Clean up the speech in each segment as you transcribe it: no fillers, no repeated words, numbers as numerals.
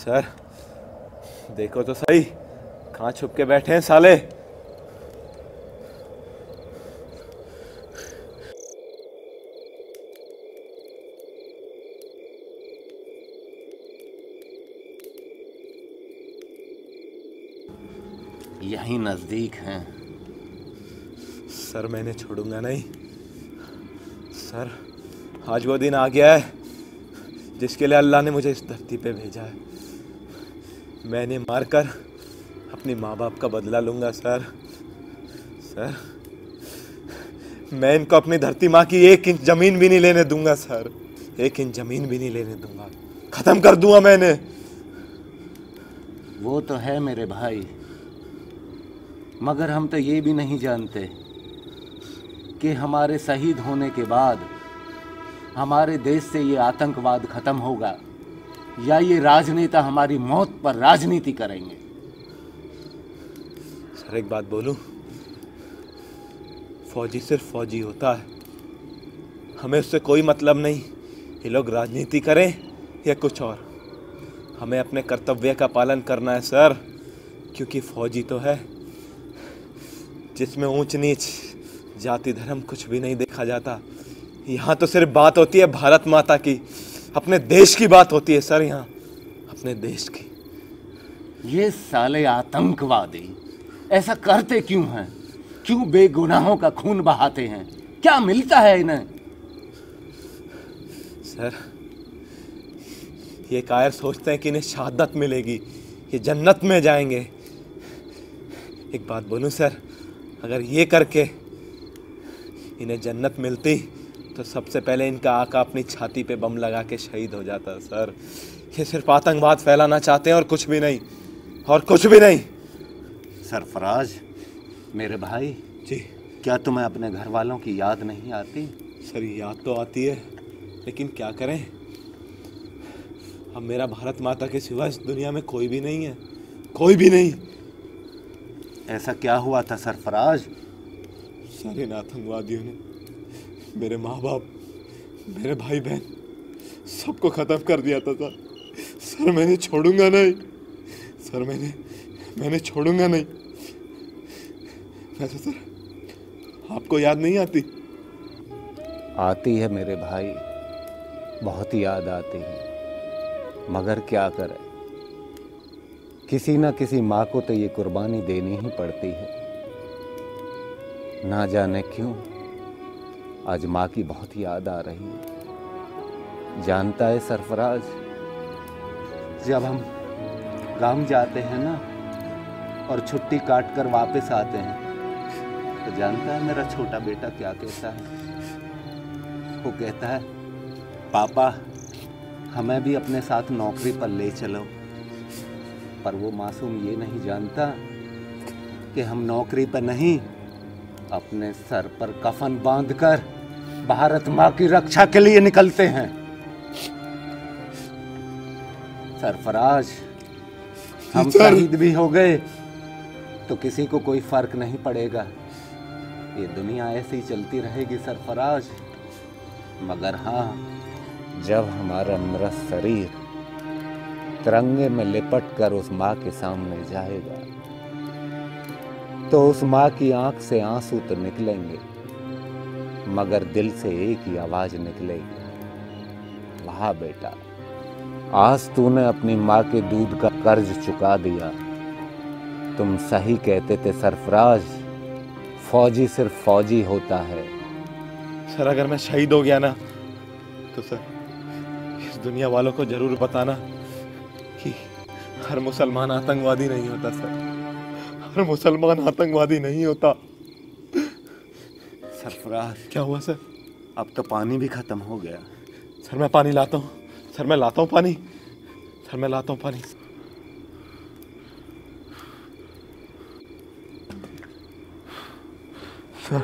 Sir देखो तो सही, कहाँ छुप के बैठे हैं साले। यहीं नजदीक हैं। सर मैंने छोड़ूंगा नहीं सर। आज वो दिन आ गया है जिसके लिए अल्लाह ने मुझे इस धरती पे भेजा है। मैंने मारकर अपनी माँ बाप का बदला लूंगा सर। सर मैं इनको अपनी धरती माँ की 1 इंच जमीन भी नहीं लेने दूंगा सर। 1 इंच जमीन भी नहीं लेने दूंगा। खत्म कर दूंगा मैंने। वो तो है मेरे भाई, मगर हम तो ये भी नहीं जानते कि हमारे शहीद होने के बाद हमारे देश से ये आतंकवाद खत्म होगा या ये राजनेता हमारी मौत पर राजनीति करेंगे। सर एक बात बोलूं, फौजी सिर्फ फौजी होता है, हमें उससे कोई मतलब नहीं ये लोग राजनीति करें या कुछ और। हमें अपने कर्तव्य का पालन करना है सर, क्योंकि फौजी तो है जिसमें ऊंच नीच जाति धर्म कुछ भी नहीं देखा जाता। यहाँ तो सिर्फ बात होती है भारत माता की, अपने देश की बात होती है सर। यहाँ अपने देश की। ये साले आतंकवादी ऐसा करते क्यों हैं? क्यों बेगुनाहों का खून बहाते हैं? क्या मिलता है इन्हें? सर ये कायर सोचते हैं कि इन्हें शहादत मिलेगी, ये जन्नत में जाएंगे। एक बात बोलूं सर, अगर ये करके इन्हें जन्नत मिलती तो सबसे पहले इनका आका अपनी छाती पे बम लगा के शहीद हो जाता सर। ये सिर्फ आतंकवाद फैलाना चाहते हैं और कुछ भी नहीं, और कुछ भी नहीं। सरफराज मेरे भाई जी, क्या तुम्हें अपने घर वालों की याद नहीं आती? सर याद तो आती है, लेकिन क्या करें, अब मेरा भारत माता के सिवा इस दुनिया में कोई भी नहीं है, कोई भी नहीं। ऐसा क्या हुआ था सरफराज? सर इन आतंकवादियों ने मेरे माँ बाप, मेरे भाई बहन सबको खत्म कर दिया था सर। सर मैंने छोड़ूंगा नहीं सर, मैंने छोड़ूंगा नहीं। वैसे सर आपको याद नहीं आती? आती है मेरे भाई, बहुत याद आती है, मगर क्या करें, किसी ना किसी माँ को तो ये कुर्बानी देनी ही पड़ती है। ना जाने क्यों आज माँ की बहुत याद आ रही है। जानता है सरफराज, जब हम गांव जाते हैं ना और छुट्टी काट कर वापस आते हैं, तो जानता है मेरा छोटा बेटा क्या कहता है? वो कहता है, पापा हमें भी अपने साथ नौकरी पर ले चलो। पर वो मासूम ये नहीं जानता कि हम नौकरी पर नहीं, अपने सर पर कफन बांधकर भारत माँ की रक्षा के लिए निकलते हैं। सरफराज हम शहीद भी हो गए तो किसी को कोई फर्क नहीं पड़ेगा, ये दुनिया ऐसे ही चलती रहेगी सरफराज। मगर हाँ, जब हमारा मृत शरीर तिरंगे में लिपट कर उस माँ के सामने जाएगा, तो उस माँ की आंख से आंसू तो निकलेंगे, मगर दिल से एक ही आवाज निकलेगी, वाह बेटा, आज तूने अपनी माँ के दूध का कर्ज चुका दिया। तुम सही कहते थे सरफराज, फौजी सिर्फ फौजी होता है। सर अगर मैं शहीद हो गया ना, तो सर इस दुनिया वालों को जरूर बताना कि हर मुसलमान आतंकवादी नहीं होता सर, हर मुसलमान आतंकवादी नहीं होता। सरफराज क्या हुआ सर? अब तो पानी भी खत्म हो गया। सर मैं पानी लाता हूँ, सर मैं लाता हूँ पानी, सर मैं लाता हूँ पानी। Sir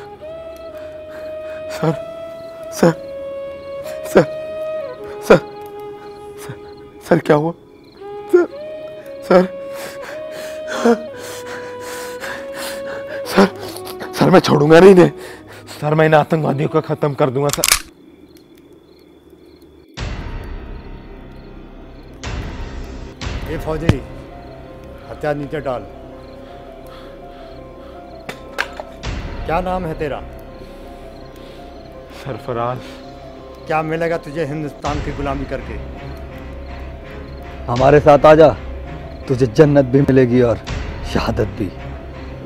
sir sir sir sir sir sir क्या हुआ सर? सर सर सर मैं छोड़ूंगा नहीं इन्हें सर, मैं इन आतंकवादियों को खत्म कर दूंगा सर। ये फौजी, हथियार नीचे डाल। क्या नाम है तेरा? सरफराज। क्या मिलेगा तुझे हिंदुस्तान की गुलामी करके? हमारे साथ आजा, तुझे जन्नत भी मिलेगी और शहादत भी।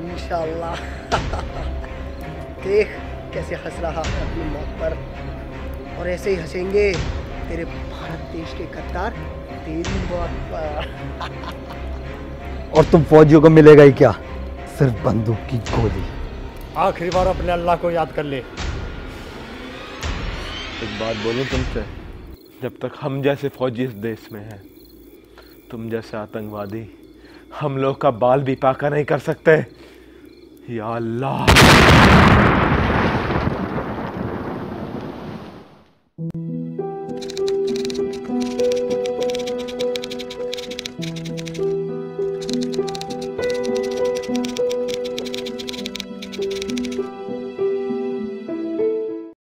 इंशाल्लाह। देख कैसे हंस रहा है अपनी मौत पर, और ऐसे ही हंसेंगे तेरे भारत देश के गद्दार तेरी मौत पर। और तुम फौजियों को मिलेगा ही क्या, सिर्फ बंदूक की गोली। आखिरी बार अपने अल्लाह को याद कर ले। एक बात बोलूं तुमसे, जब तक हम जैसे फौजी इस देश में हैं, तुम जैसे आतंकवादी हम लोग का बाल भी पाका नहीं कर सकते। या अल्लाह।